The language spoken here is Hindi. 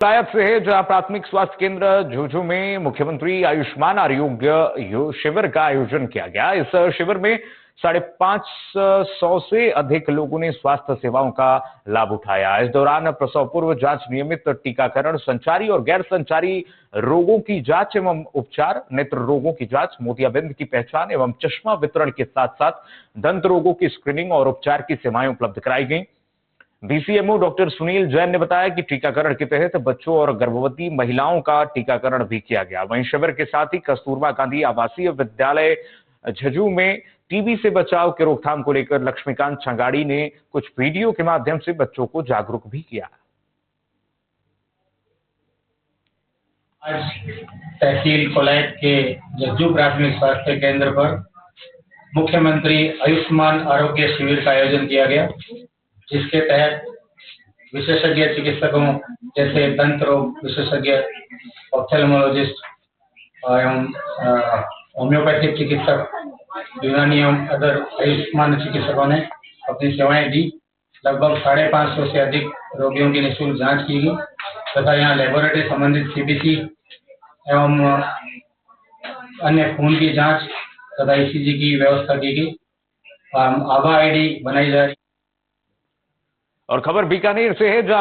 लायक से है जहां प्राथमिक स्वास्थ्य केंद्र झुंझुनू में मुख्यमंत्री आयुष्मान आरोग्य शिविर का आयोजन किया गया। इस शिविर में 550 से अधिक लोगों ने स्वास्थ्य सेवाओं का लाभ उठाया। इस दौरान प्रसव पूर्व जांच, नियमित टीकाकरण, संचारी और गैर संचारी रोगों की जांच एवं उपचार, नेत्र रोगों की जांच, मोतियाबिंद की पहचान एवं चश्मा वितरण के साथ साथ दंत रोगों की स्क्रीनिंग और उपचार की सेवाएं उपलब्ध कराई गई। डीसीएमओ डॉक्टर सुनील जैन ने बताया कि टीकाकरण के तहत बच्चों और गर्भवती महिलाओं का टीकाकरण भी किया गया। वहीं शिविर के साथ ही कस्तूरबा गांधी आवासीय विद्यालय झुंझुनू में टीबी से बचाव के रोकथाम को लेकर लक्ष्मीकांत छंगाड़ी ने कुछ वीडियो के माध्यम से बच्चों को जागरूक भी किया। आज तहसील कोलायत के झुंझुनू प्राथमिक स्वास्थ्य केंद्र पर मुख्यमंत्री आयुष्मान आरोग्य शिविर का आयोजन किया गया, जिसके तहत विशेषज्ञ चिकित्सकों जैसे दंत रोग विशेषज्ञ, ऑप्थेल्मोलॉजिस्ट एवं होम्योपैथिक चिकित्सक, यूनानी एवं अदर आयुष्मान चिकित्सकों ने अपनी सेवाएं दी। लगभग 550 से अधिक रोगियों की निःशुल्क जांच की गई तथा यहाँ लेबोरेटरी संबंधित सीबीसी एवं अन्य खून की जांच तथा ईसीजी की व्यवस्था की गई। आभा आईडी बनाई जा रही। और खबर बीकानेर से है जहां